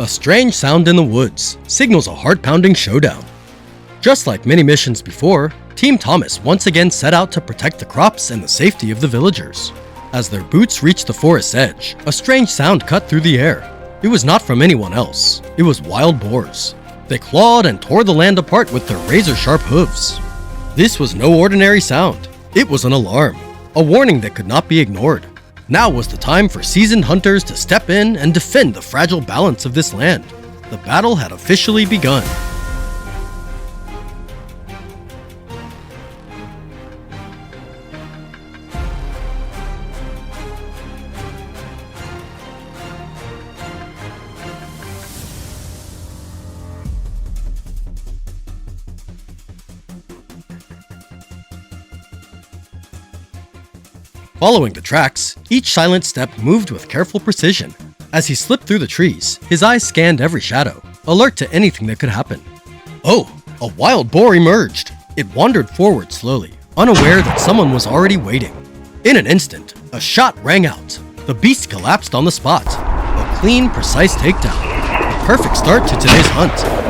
A strange sound in the woods signals a heart-pounding showdown. Just like many missions before, Team Thomas once again set out to protect the crops and the safety of the villagers. As their boots reached the forest's edge, a strange sound cut through the air. It was not from anyone else. It was wild boars. They clawed and tore the land apart with their razor-sharp hooves. This was no ordinary sound. It was an alarm, a warning that could not be ignored. Now was the time for seasoned hunters to step in and defend the fragile balance of this land. The battle had officially begun. Following the tracks, each silent step moved with careful precision. As he slipped through the trees, his eyes scanned every shadow, alert to anything that could happen. Oh, a wild boar emerged. It wandered forward slowly, unaware that someone was already waiting. In an instant, a shot rang out. The beast collapsed on the spot. A clean, precise takedown. The perfect start to today's hunt.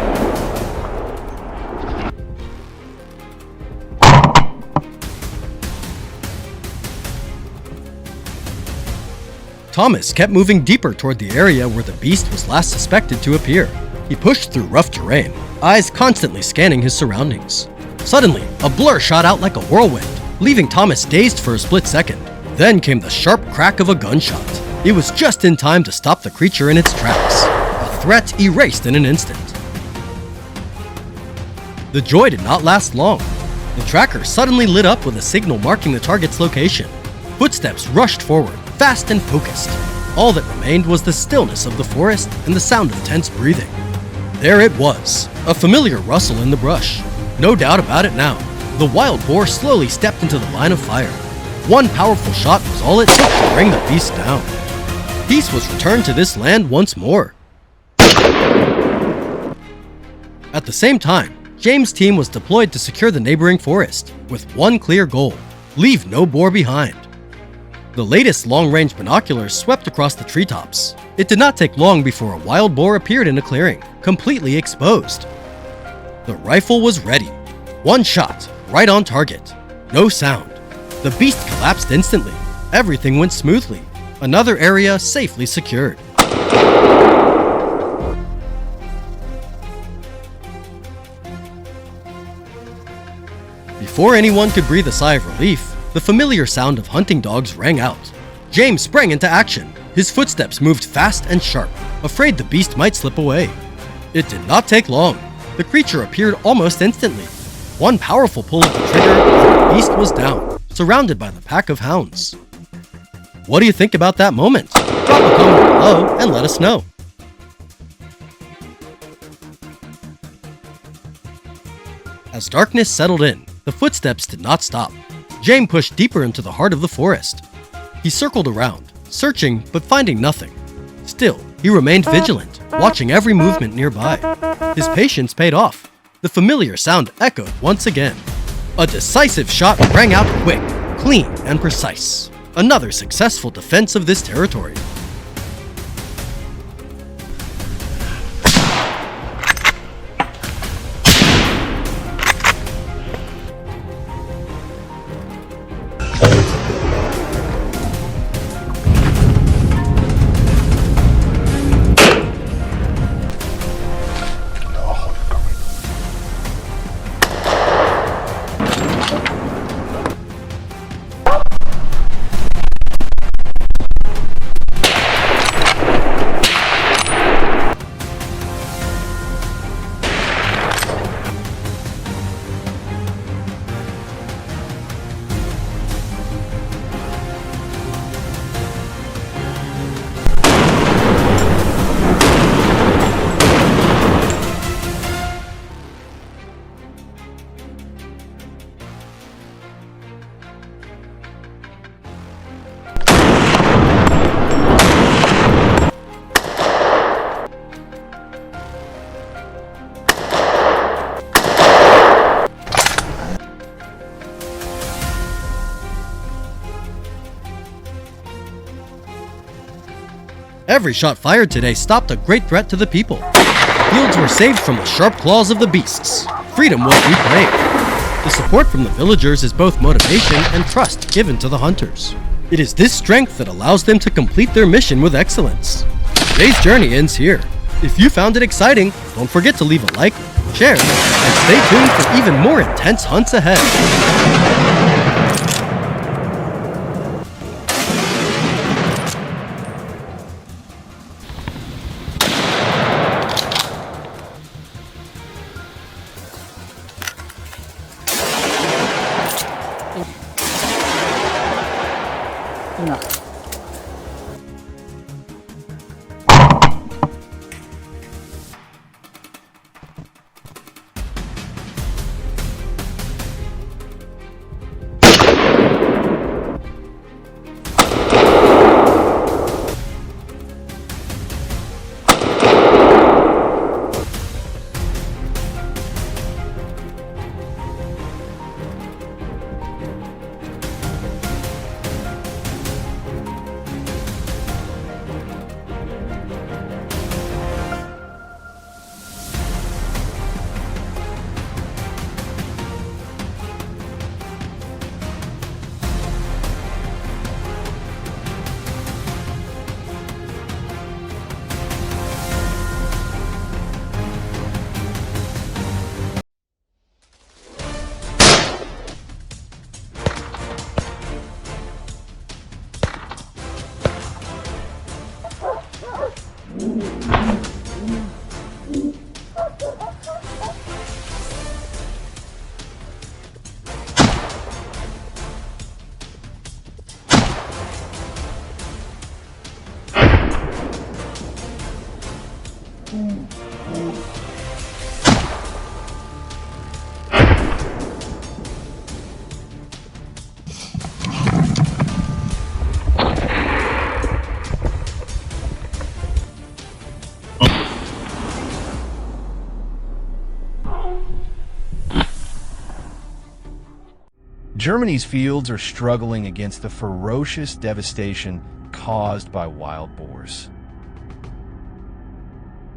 Thomas kept moving deeper toward the area where the beast was last suspected to appear. He pushed through rough terrain, eyes constantly scanning his surroundings. Suddenly, a blur shot out like a whirlwind, leaving Thomas dazed for a split second. Then came the sharp crack of a gunshot. It was just in time to stop the creature in its tracks. A threat erased in an instant. The joy did not last long. The tracker suddenly lit up with a signal marking the target's location. Footsteps rushed forward, fast and focused. All that remained was the stillness of the forest and the sound of tense breathing. There it was, a familiar rustle in the brush. No doubt about it now. The wild boar slowly stepped into the line of fire. One powerful shot was all it took to bring the beast down. Peace was returned to this land once more. At the same time, James' team was deployed to secure the neighboring forest, with one clear goal: leave no boar behind. The latest long-range binoculars swept across the treetops. It did not take long before a wild boar appeared in a clearing, completely exposed. The rifle was ready. One shot, right on target. No sound. The beast collapsed instantly. Everything went smoothly. Another area safely secured. Before anyone could breathe a sigh of relief, the familiar sound of hunting dogs rang out. James sprang into action. His footsteps moved fast and sharp, afraid the beast might slip away. It did not take long. The creature appeared almost instantly. One powerful pull of the trigger, and the beast was down, surrounded by the pack of hounds. What do you think about that moment? Drop a comment below and let us know. As darkness settled in, the footsteps did not stop. James pushed deeper into the heart of the forest. He circled around, searching but finding nothing. Still, he remained vigilant, watching every movement nearby. His patience paid off. The familiar sound echoed once again. A decisive shot rang out quick, clean, and precise. Another successful defense of this territory. Every shot fired today stopped a great threat to the people. Fields were saved from the sharp claws of the beasts. Freedom was reclaimed. The support from the villagers is both motivation and trust given to the hunters. It is this strength that allows them to complete their mission with excellence. Today's journey ends here. If you found it exciting, don't forget to leave a like, share, and stay tuned for even more intense hunts ahead. Germany's fields are struggling against the ferocious devastation caused by wild boars.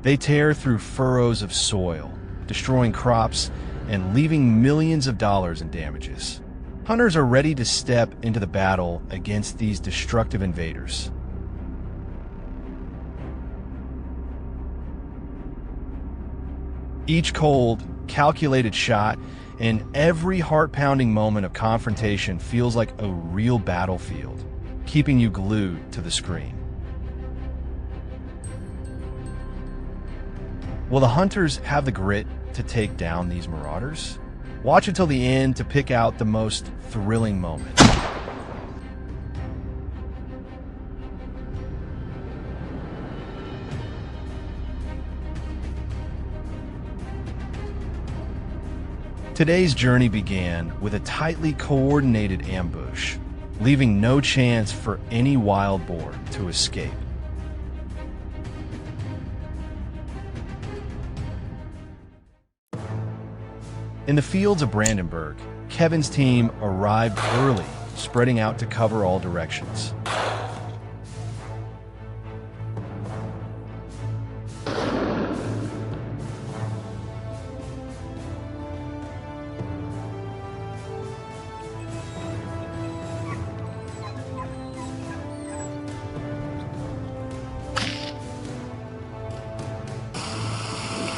They tear through furrows of soil, destroying crops and leaving millions of dollars in damages. Hunters are ready to step into the battle against these destructive invaders. Each cold, calculated shot and every heart-pounding moment of confrontation feels like a real battlefield, keeping you glued to the screen. Will the hunters have the grit to take down these marauders? Watch until the end to pick out the most thrilling moment. Today's journey began with a tightly coordinated ambush, leaving no chance for any wild boar to escape. In the fields of Brandenburg, Kevin's team arrived early, spreading out to cover all directions.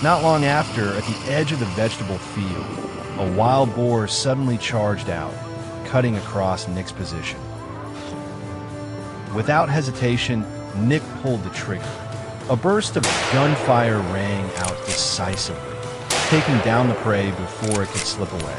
Not long after, at the edge of the vegetable field, a wild boar suddenly charged out, cutting across Nick's position. Without hesitation, Nick pulled the trigger. A burst of gunfire rang out decisively, taking down the prey before it could slip away.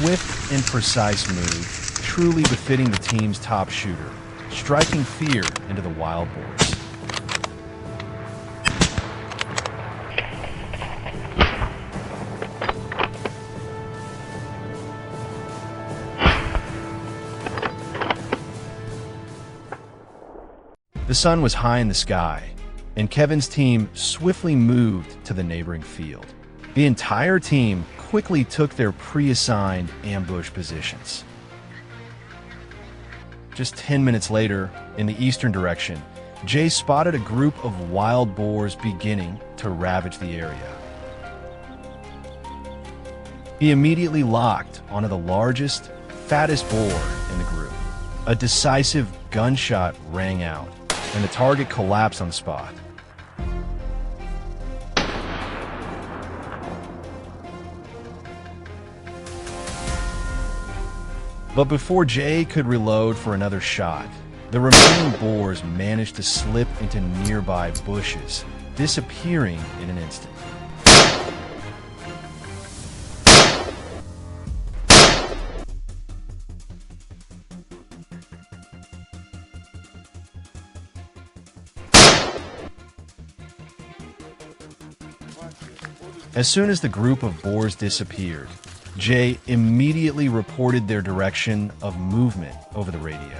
swift and precise move, truly befitting the team's top shooter, striking fear into the wild boars. The sun was high in the sky, and Kevin's team swiftly moved to the neighboring field. The entire team quickly took their pre-assigned ambush positions. Just 10 minutes later, in the eastern direction, Jay spotted a group of wild boars beginning to ravage the area. He immediately locked onto the largest, fattest boar in the group. A decisive gunshot rang out, and the target collapsed on the spot. But before Jay could reload for another shot, the remaining boars managed to slip into nearby bushes, disappearing in an instant. As soon as the group of boars disappeared, Jay immediately reported their direction of movement over the radio.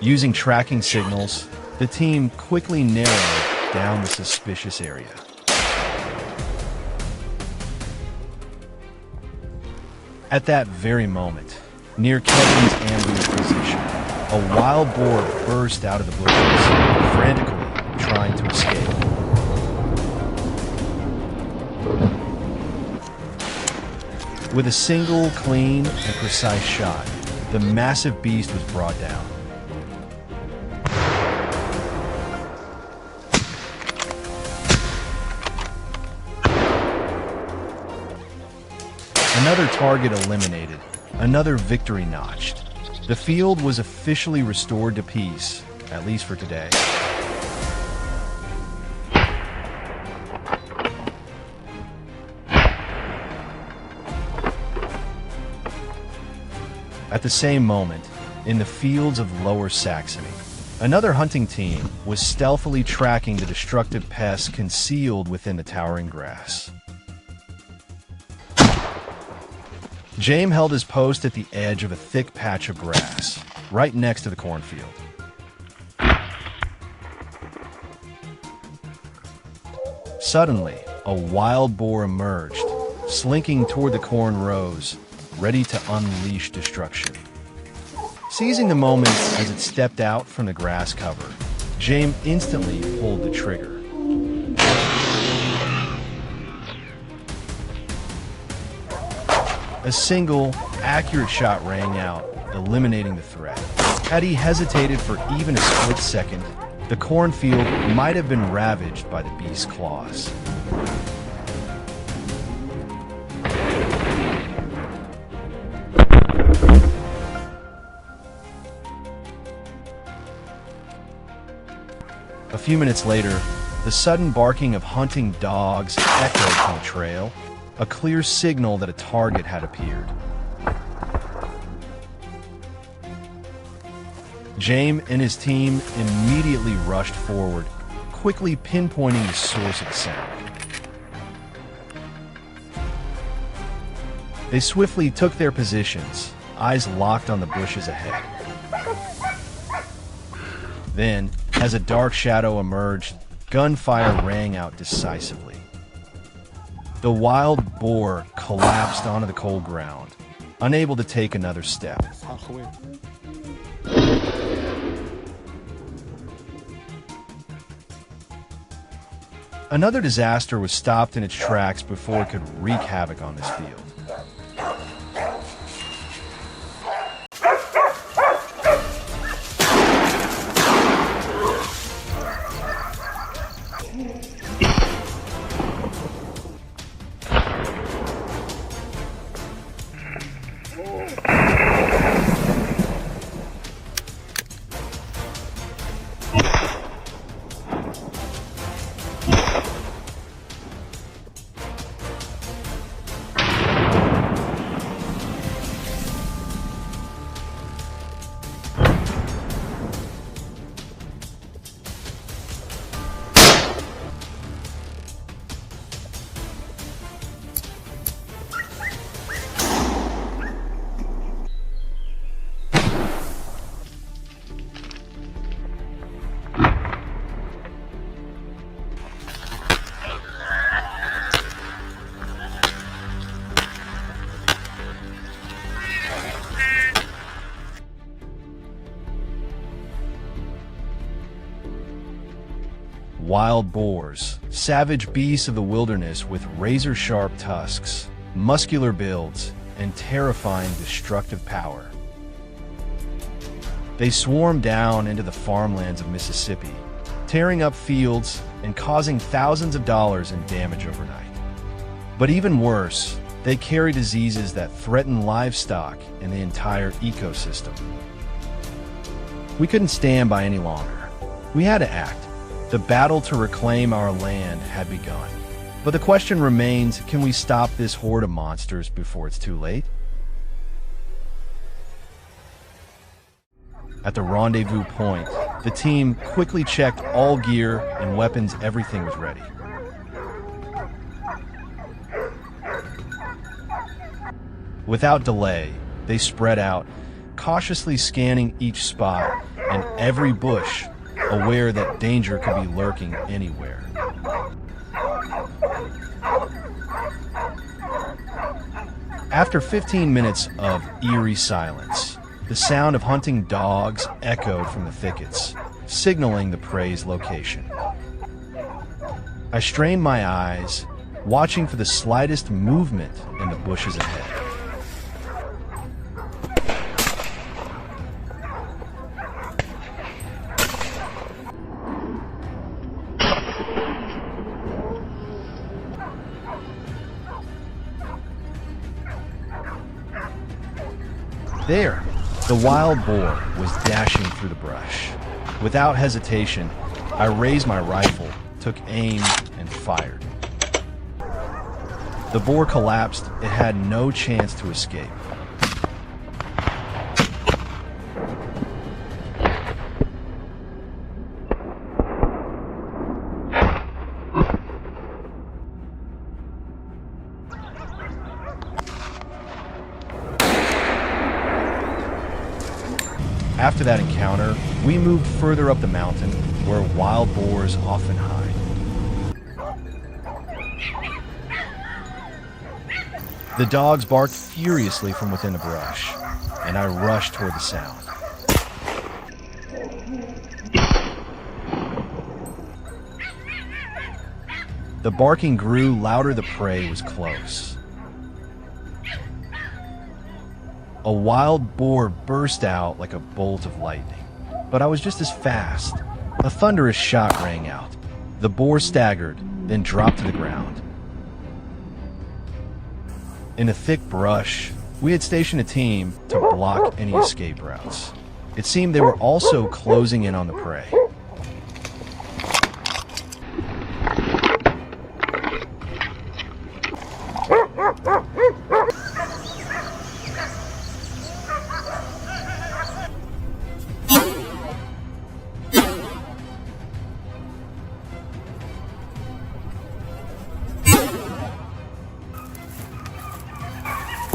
Using tracking signals, the team quickly narrowed down the suspicious area. At that very moment, near Kevin's ambush position, a wild boar burst out of the bushes, frantically trying to escape. With a single, clean, and precise shot, the massive beast was brought down. Another target eliminated, another victory notched. The field was officially restored to peace, at least for today. At the same moment, in the fields of Lower Saxony, another hunting team was stealthily tracking the destructive pests concealed within the towering grass. James held his post at the edge of a thick patch of grass, right next to the cornfield. Suddenly, a wild boar emerged, slinking toward the corn rows, ready to unleash destruction. Seizing the moment as it stepped out from the grass cover, James instantly pulled the trigger. A single, accurate shot rang out, eliminating the threat. Had he hesitated for even a split second, the cornfield might have been ravaged by the beast's claws. A few minutes later, the sudden barking of hunting dogs echoed from the trail, a clear signal that a target had appeared. James and his team immediately rushed forward, quickly pinpointing the source of the sound. They swiftly took their positions, eyes locked on the bushes ahead. Then, as a dark shadow emerged, gunfire rang out decisively. The wild boar collapsed onto the cold ground, unable to take another step. Another disaster was stopped in its tracks before it could wreak havoc on this field. wild boars, savage beasts of the wilderness with razor-sharp tusks, muscular builds, and terrifying destructive power. They swarm down into the farmlands of Mississippi, tearing up fields and causing thousands of dollars in damage overnight. But even worse, they carry diseases that threaten livestock and the entire ecosystem. We couldn't stand by any longer. We had to act. The battle to reclaim our land had begun. But the question remains, can we stop this horde of monsters before it's too late? At the rendezvous point, the team quickly checked all gear and weapons. Everything was ready. Without delay, they spread out, cautiously scanning each spot and every bush, aware that danger could be lurking anywhere. After 15 minutes of eerie silence, the sound of hunting dogs echoed from the thickets, signaling the prey's location. I strained my eyes, watching for the slightest movement in the bushes ahead. There, the wild boar was dashing through the brush. Without hesitation, I raised my rifle, took aim, and fired. The boar collapsed. It had no chance to escape. After that encounter, we moved further up the mountain, where wild boars often hide. The dogs barked furiously from within the brush, and I rushed toward the sound. The barking grew louder. The prey was close. A wild boar burst out like a bolt of lightning, but I was just as fast. A thunderous shot rang out. The boar staggered, then dropped to the ground. In the thick brush, we had stationed a team to block any escape routes. It seemed they were also closing in on the prey.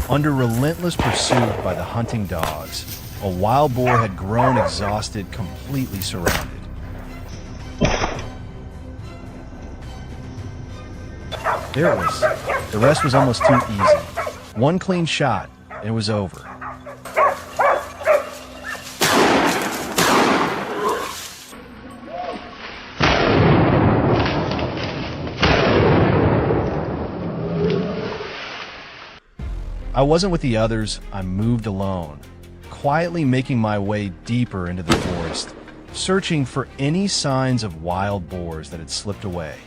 Under relentless pursuit by the hunting dogs, a wild boar had grown exhausted, completely surrounded. There it was. The rest was almost too easy. One clean shot, and it was over. I wasn't with the others. I moved alone, quietly making my way deeper into the forest, searching for any signs of wild boars that had slipped away.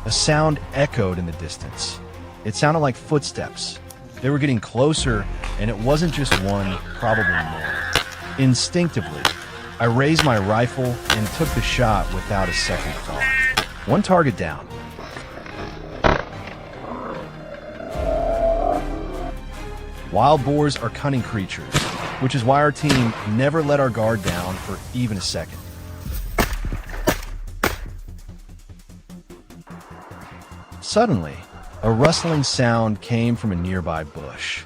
A sound echoed in the distance. It sounded like footsteps. They were getting closer, and it wasn't just one, probably more. Instinctively, I raised my rifle and took the shot without a second thought. One target down. Wild boars are cunning creatures, which is why our team never let our guard down for even a second. Suddenly, a rustling sound came from a nearby bush.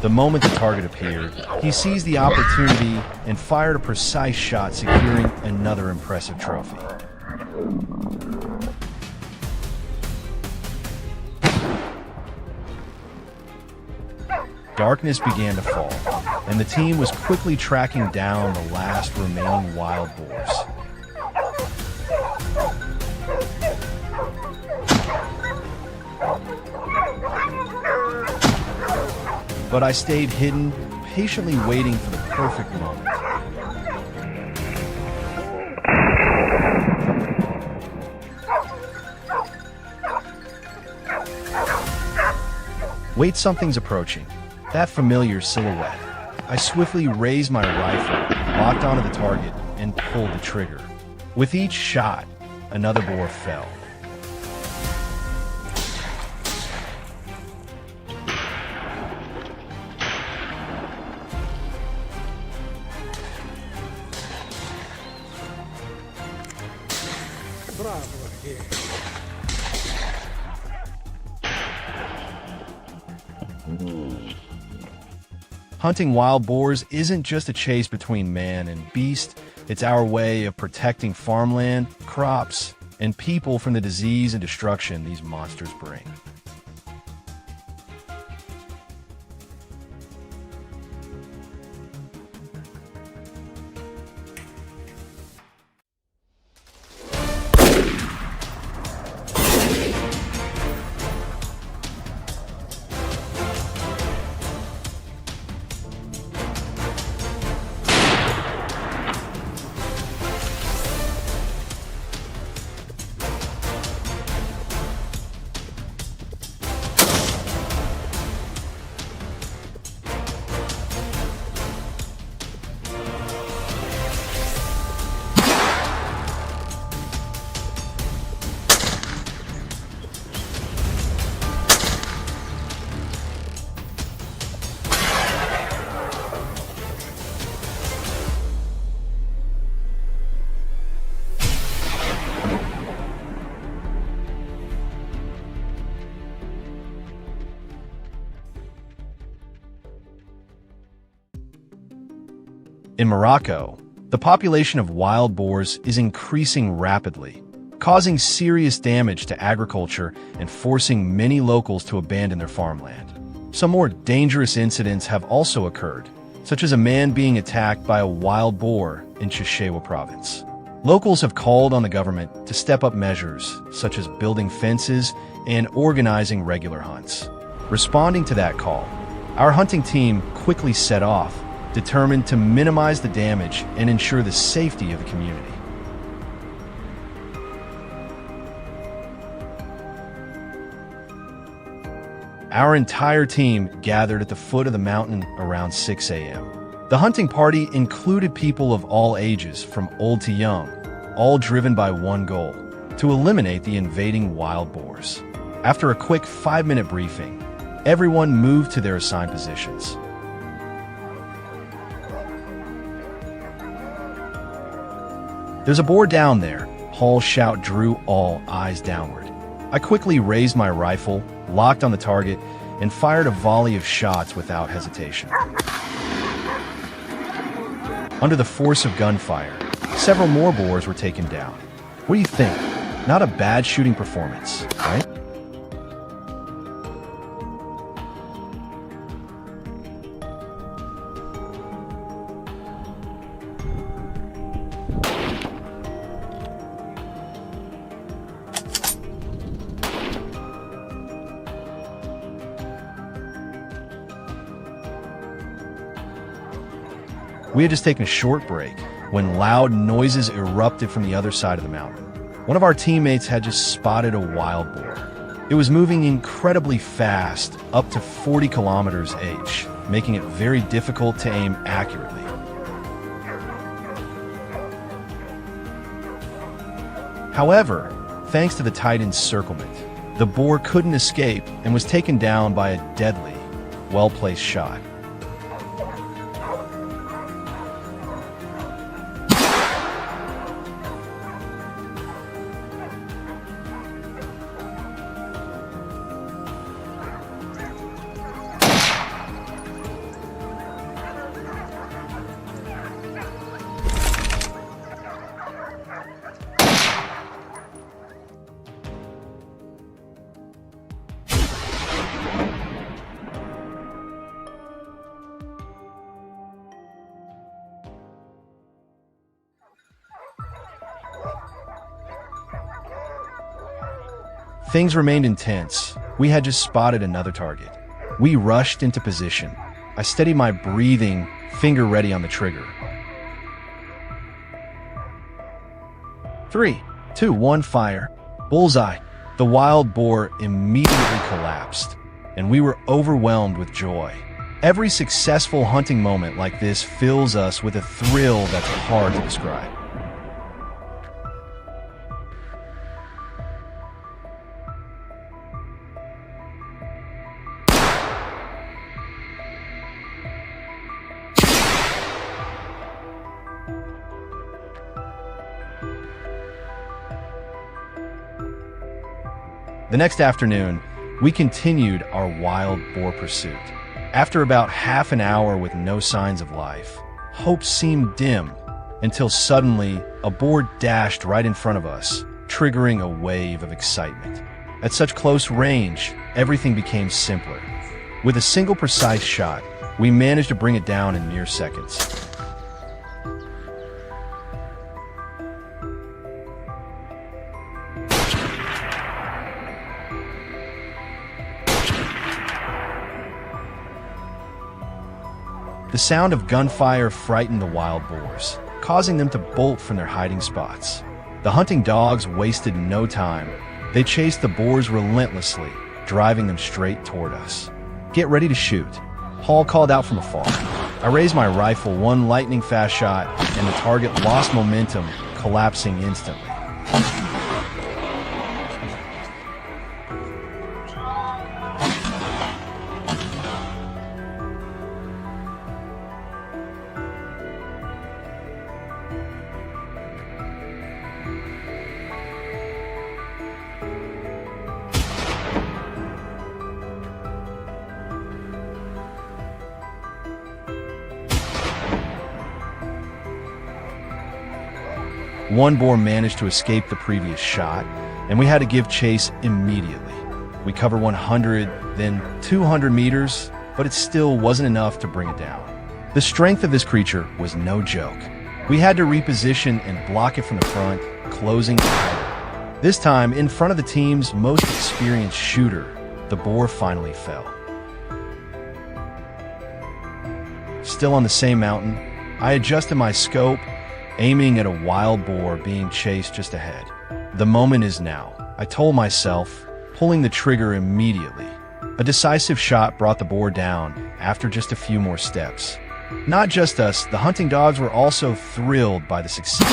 The moment the target appeared, he seized the opportunity and fired a precise shot, securing another impressive trophy. Darkness began to fall, and the team was quickly tracking down the last remaining wild boars. But I stayed hidden, patiently waiting for the perfect moment. Wait, something's approaching. That familiar silhouette. I swiftly raised my rifle, locked onto the target, and pulled the trigger. With each shot, another boar fell. Hunting wild boars isn't just a chase between man and beast, it's our way of protecting farmland, crops, and people from the disease and destruction these monsters bring. In Morocco, the population of wild boars is increasing rapidly, causing serious damage to agriculture and forcing many locals to abandon their farmland. Some more dangerous incidents have also occurred, such as a man being attacked by a wild boar in Chichewa province. Locals have called on the government to step up measures, such as building fences and organizing regular hunts. Responding to that call, our hunting team quickly set off, determined to minimize the damage and ensure the safety of the community. Our entire team gathered at the foot of the mountain around 6 a.m. The hunting party included people of all ages, from old to young, all driven by one goal: to eliminate the invading wild boars. After a quick 5-minute briefing, everyone moved to their assigned positions. "There's a boar down there," Hall's shout drew all eyes downward. I quickly raised my rifle, locked on the target, and fired a volley of shots without hesitation. Under the force of gunfire, several more boars were taken down. What do you think? Not a bad shooting performance, right? We had just taken a short break when loud noises erupted from the other side of the mountain. One of our teammates had just spotted a wild boar. It was moving incredibly fast, up to 40 kilometers h, making it very difficult to aim accurately. However, thanks to the tight encirclement, the boar couldn't escape and was taken down by a deadly, well-placed shot. Things remained intense. We had just spotted another target. We rushed into position. I steadied my breathing, finger ready on the trigger. 3, 2, 1, fire. Bullseye. The wild boar immediately collapsed, and we were overwhelmed with joy. Every successful hunting moment like this fills us with a thrill that's hard to describe. The next afternoon, we continued our wild boar pursuit. After about half an hour with no signs of life, hope seemed dim until suddenly a boar dashed right in front of us, triggering a wave of excitement. At such close range, everything became simpler. With a single precise shot, we managed to bring it down in mere seconds. The sound of gunfire frightened the wild boars, causing them to bolt from their hiding spots. The hunting dogs wasted no time. They chased the boars relentlessly, driving them straight toward us. "Get ready to shoot," Paul called out from afar. I raised my rifle, one lightning-fast shot, and the target lost momentum, collapsing instantly. One boar managed to escape the previous shot, and we had to give chase immediately. We covered 100, then 200 meters, but it still wasn't enough to bring it down. The strength of this creature was no joke. We had to reposition and block it from the front, closing tighter. This time, in front of the team's most experienced shooter, the boar finally fell. Still on the same mountain, I adjusted my scope, aiming at a wild boar being chased just ahead. "The moment is now," I told myself, pulling the trigger immediately. A decisive shot brought the boar down after just a few more steps. Not just us, the hunting dogs were also thrilled by the success.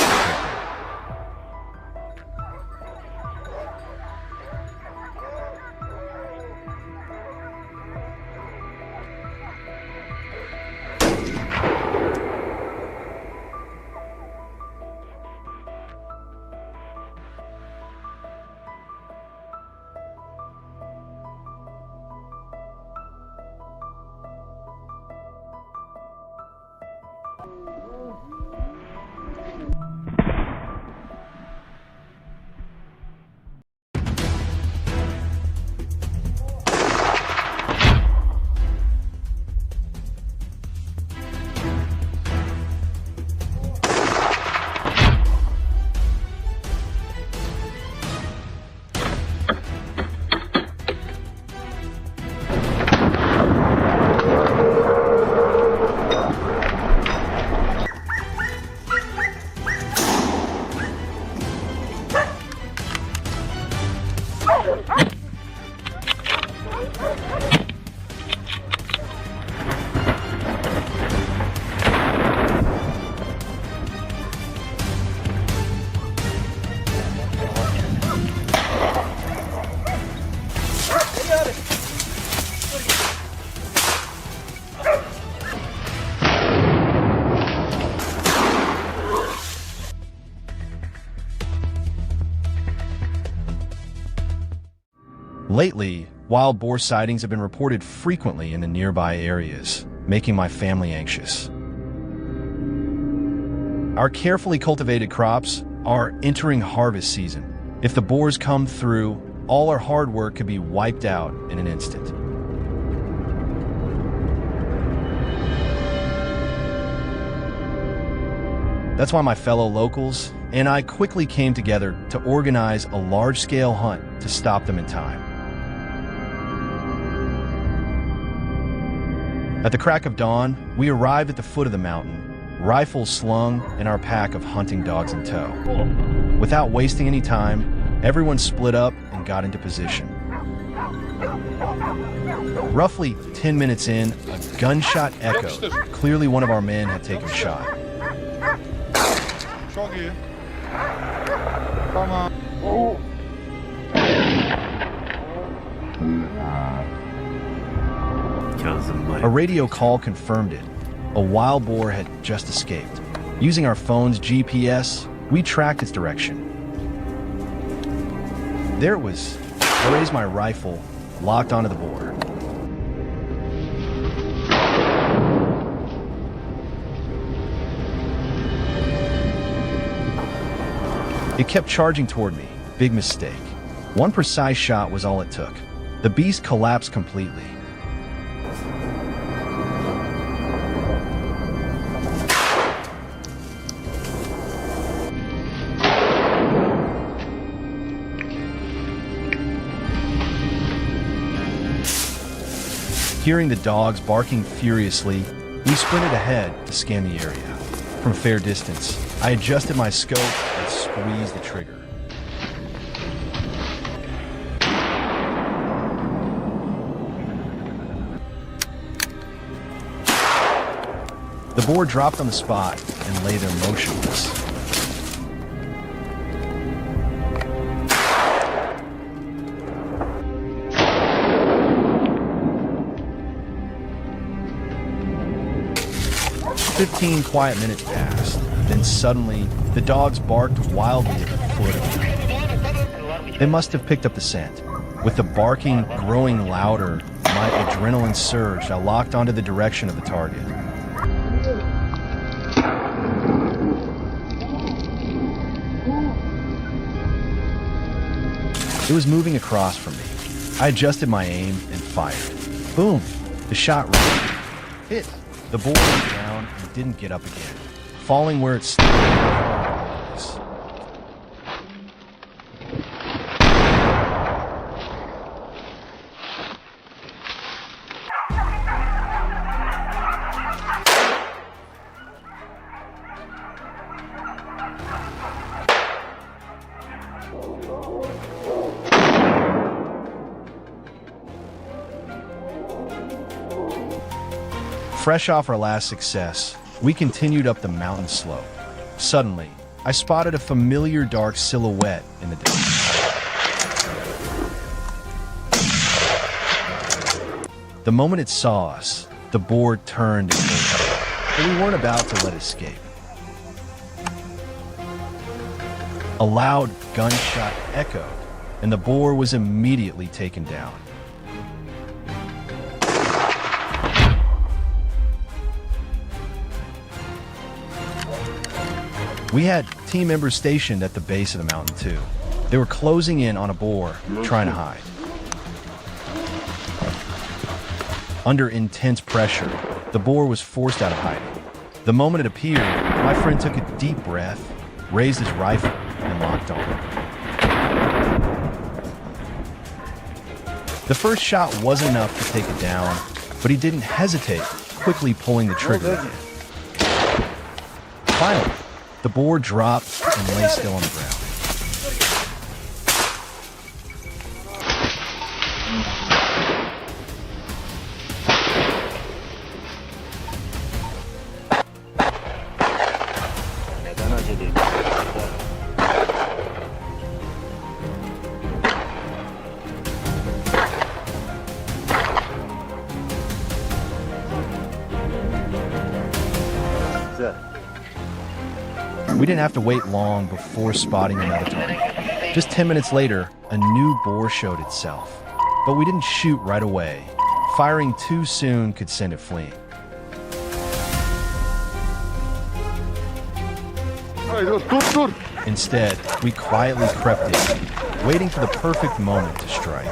Lately, wild boar sightings have been reported frequently in the nearby areas, making my family anxious. Our carefully cultivated crops are entering harvest season. If the boars come through, all our hard work could be wiped out in an instant. That's why my fellow locals and I quickly came together to organize a large-scale hunt to stop them in time. At the crack of dawn, we arrived at the foot of the mountain, rifles slung and our pack of hunting dogs in tow. Without wasting any time, everyone split up and got into position. Roughly 10 minutes in, a gunshot echoed. Clearly one of our men had taken a shot. A radio call confirmed it. A wild boar had just escaped. Using our phone's GPS, we tracked its direction. There it was. I raised my rifle, locked onto the boar. It kept charging toward me. Big mistake. One precise shot was all it took. The beast collapsed completely. Hearing the dogs barking furiously, we sprinted ahead to scan the area. From a fair distance, I adjusted my scope and squeezed the trigger. The boar dropped on the spot and lay there motionless. "15 quiet minutes passed. Then suddenly, the dogs barked wildly at the foot of the mountain. They must have picked up the scent. With the barking growing louder, my adrenaline surged. I locked onto the direction of the target. It was moving across from me. I adjusted my aim and fired. Boom! The shot hit. The boar went down and didn't get up again, falling where it stood. Fresh off our last success, we continued up the mountain slope. Suddenly, I spotted a familiar dark silhouette in the distance. The moment it saw us, the boar turned and moved, but we weren't about to let it escape. A loud gunshot echoed, and the boar was immediately taken down. We had team members stationed at the base of the mountain too. They were closing in on a boar, trying to hide. Under intense pressure, the boar was forced out of hiding. The moment it appeared, my friend took a deep breath, raised his rifle, and locked on. The first shot wasn't enough to take it down, but he didn't hesitate, quickly pulling the trigger again. Finally, the boar dropped and lay still on the ground. We didn't have to wait long before spotting another target. Just 10 minutes later, a new boar showed itself. But we didn't shoot right away. Firing too soon could send it fleeing. Instead, we quietly crept in, waiting for the perfect moment to strike.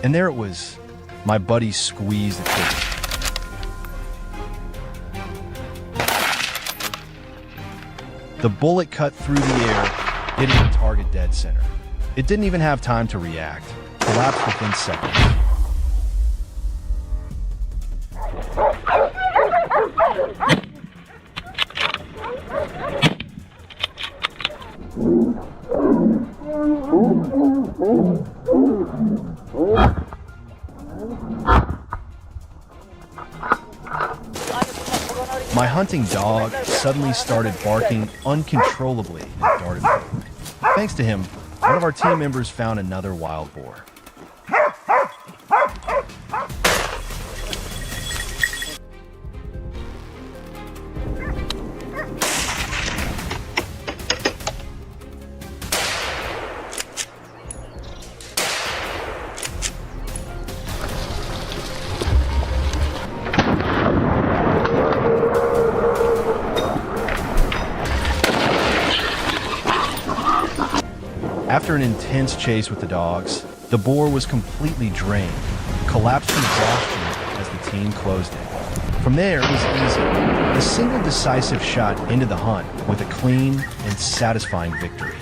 And there it was. My buddy squeezed the trigger. The bullet cut through the air, hitting the target dead center. It didn't even have time to react, collapsed within seconds. My hunting dog suddenly started barking uncontrollably and darted forward. Thanks to him, one of our team members found another wild boar. After an intense chase with the dogs, the boar was completely drained, collapsed from exhaustion as the team closed in. From there, it was easy. A single decisive shot into the hunt with a clean and satisfying victory.